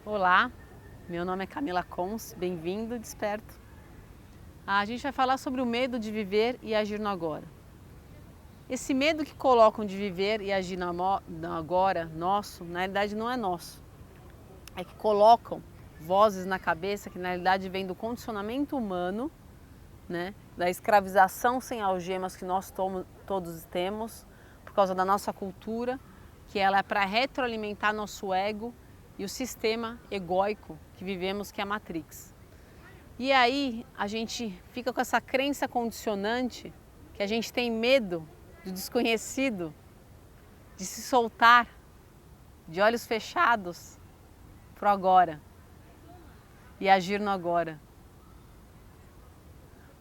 Olá, meu nome é Camila Cons, bem-vindo, desperto. A gente vai falar sobre o medo de viver e agir no agora. Esse medo que colocam de viver e agir no agora, nosso, na realidade não é nosso. É que colocam vozes na cabeça que na realidade vem do condicionamento humano, né? Da escravização sem algemas que nós todos temos, por causa da nossa cultura, que ela é para retroalimentar nosso ego e o sistema egóico que vivemos, que é a Matrix. E aí a gente fica com essa crença condicionante que a gente tem medo do desconhecido, de se soltar de olhos fechados pro agora e agir no agora.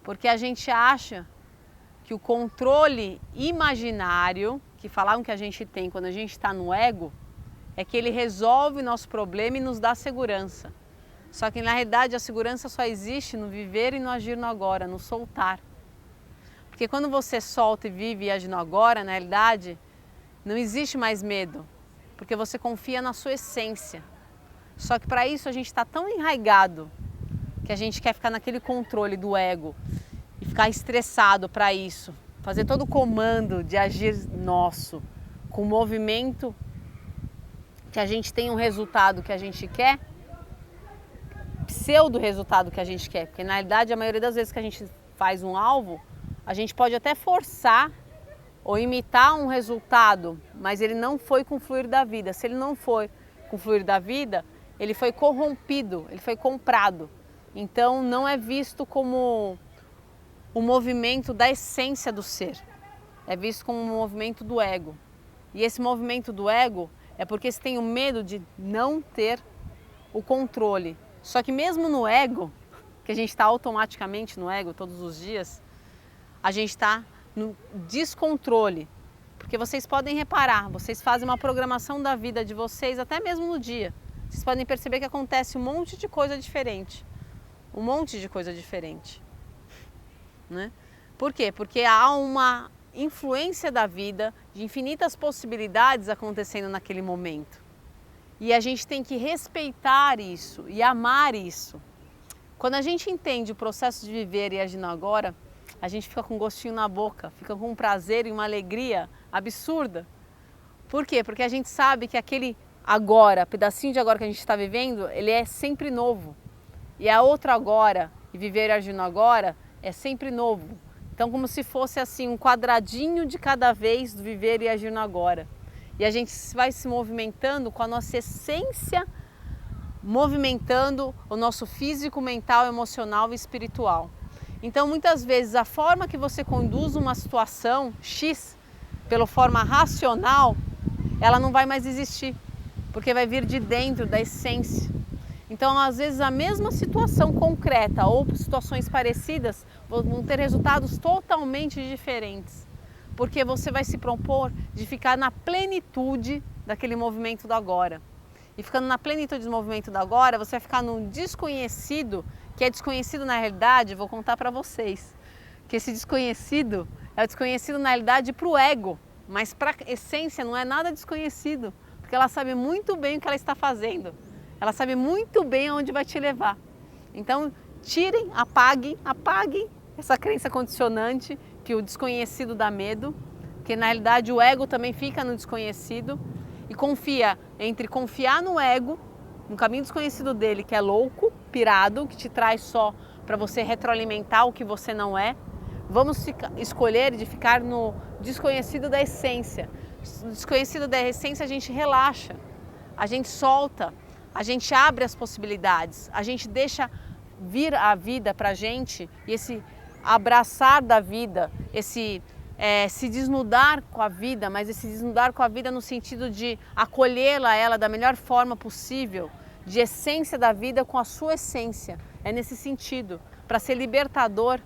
Porque a gente acha que o controle imaginário que falavam que a gente tem quando a gente está no ego é que ele resolve o nosso problema e nos dá segurança. Só que na realidade a segurança só existe no viver e no agir no agora, no soltar. Porque quando você solta e vive e age no agora, na realidade, não existe mais medo, porque você confia na sua essência. Só que para isso a gente está tão enraigado que a gente quer ficar naquele controle do ego e ficar estressado para isso, fazer todo o comando de agir nosso, com o movimento que a gente tem um resultado que a gente quer, pseudo resultado que a gente quer, porque na realidade a maioria das vezes que a gente faz um alvo, a gente pode até forçar ou imitar um resultado, mas ele não foi com o fluir da vida. Se ele não foi com o fluir da vida, ele foi corrompido, ele foi comprado. Então não é visto como o movimento da essência do ser, é visto como um movimento do ego. E esse movimento do ego é porque você tem o medo de não ter o controle. Só que mesmo no ego, que a gente está automaticamente no ego todos os dias, a gente está no descontrole. Porque vocês podem reparar, vocês fazem uma programação da vida de vocês até mesmo no dia. Vocês podem perceber que acontece um monte de coisa diferente. Um monte de coisa diferente. Né? Por quê? Porque há uma influência da vida, de infinitas possibilidades acontecendo naquele momento. E a gente tem que respeitar isso e amar isso. Quando a gente entende o processo de viver e agir no agora, a gente fica com um gostinho na boca, fica com um prazer e uma alegria absurda. Por quê? Porque a gente sabe que aquele agora, pedacinho de agora que a gente está vivendo, ele é sempre novo. E a outra agora, e viver e agir no agora, é sempre novo. Então, como se fosse assim um quadradinho de cada vez do viver e agir no agora. E a gente vai se movimentando com a nossa essência, movimentando o nosso físico, mental, emocional e espiritual. Então, muitas vezes, a forma que você conduz uma situação X, pela forma racional, ela não vai mais existir, porque vai vir de dentro da essência. Então, às vezes, a mesma situação concreta ou situações parecidas vão ter resultados totalmente diferentes. Porque você vai se propor de ficar na plenitude daquele movimento do agora. E ficando na plenitude do movimento do agora, você vai ficar no desconhecido, que é desconhecido na realidade, vou contar para vocês. Que esse desconhecido é o desconhecido na realidade para o ego, mas para a essência não é nada desconhecido, porque ela sabe muito bem o que ela está fazendo. Ela sabe muito bem aonde vai te levar. Então, tirem, apaguem essa crença condicionante que o desconhecido dá medo, que na realidade o ego também fica no desconhecido e confia entre confiar no ego, no caminho desconhecido dele, que é louco, pirado, que te traz só para você retroalimentar o que você não é. Vamos escolher de ficar no desconhecido da essência. No desconhecido da essência a gente relaxa, a gente solta, a gente abre as possibilidades, a gente deixa vir a vida para a gente e esse abraçar da vida, esse se desnudar com a vida, mas esse desnudar com a vida no sentido de acolhê-la ela da melhor forma possível, de essência da vida com a sua essência. É nesse sentido, para ser libertador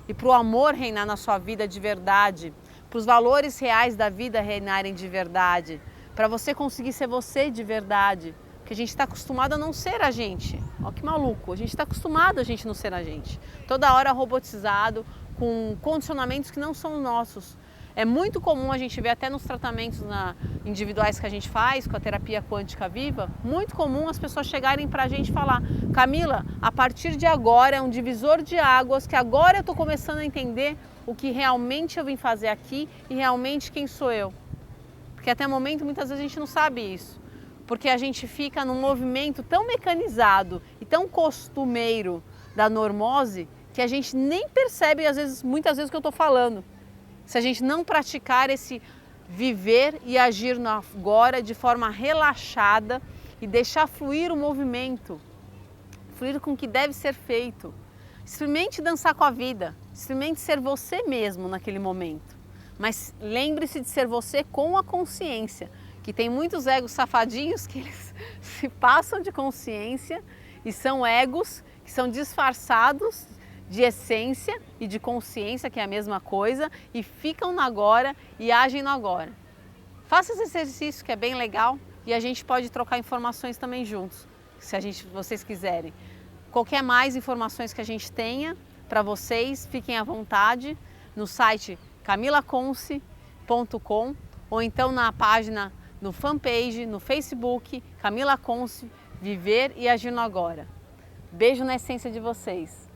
e para o amor reinar na sua vida de verdade, para os valores reais da vida reinarem de verdade, para você conseguir ser você de verdade. Porque a gente está acostumado a não ser a gente. Olha que maluco, a gente está acostumado a gente não ser a gente. Toda hora robotizado, com condicionamentos que não são nossos. É muito comum a gente ver até nos tratamentos individuais que a gente faz com a terapia quântica viva, muito comum as pessoas chegarem para a gente e falar: Camila, a partir de agora é um divisor de águas, que agora eu estou começando a entender o que realmente eu vim fazer aqui e realmente quem sou eu. Porque até o momento muitas vezes a gente não sabe isso, porque a gente fica num movimento tão mecanizado e tão costumeiro da normose que a gente nem percebe muitas vezes o que eu estou falando. Se a gente não praticar esse viver e agir no agora de forma relaxada e deixar fluir o movimento, fluir com o que deve ser feito. Experimente dançar com a vida, experimente ser você mesmo naquele momento. Mas lembre-se de ser você com a consciência, que tem muitos egos safadinhos que eles se passam de consciência e são egos que são disfarçados de essência e de consciência, que é a mesma coisa, e ficam no agora e agem no agora. Faça esse exercício que é bem legal e a gente pode trocar informações também juntos, se vocês quiserem. Qualquer mais informações que a gente tenha para vocês, fiquem à vontade no site camilaconce.com ou então na página, no fanpage, no Facebook, Camila Conce, Viver e Agir no Agora. Beijo na essência de vocês.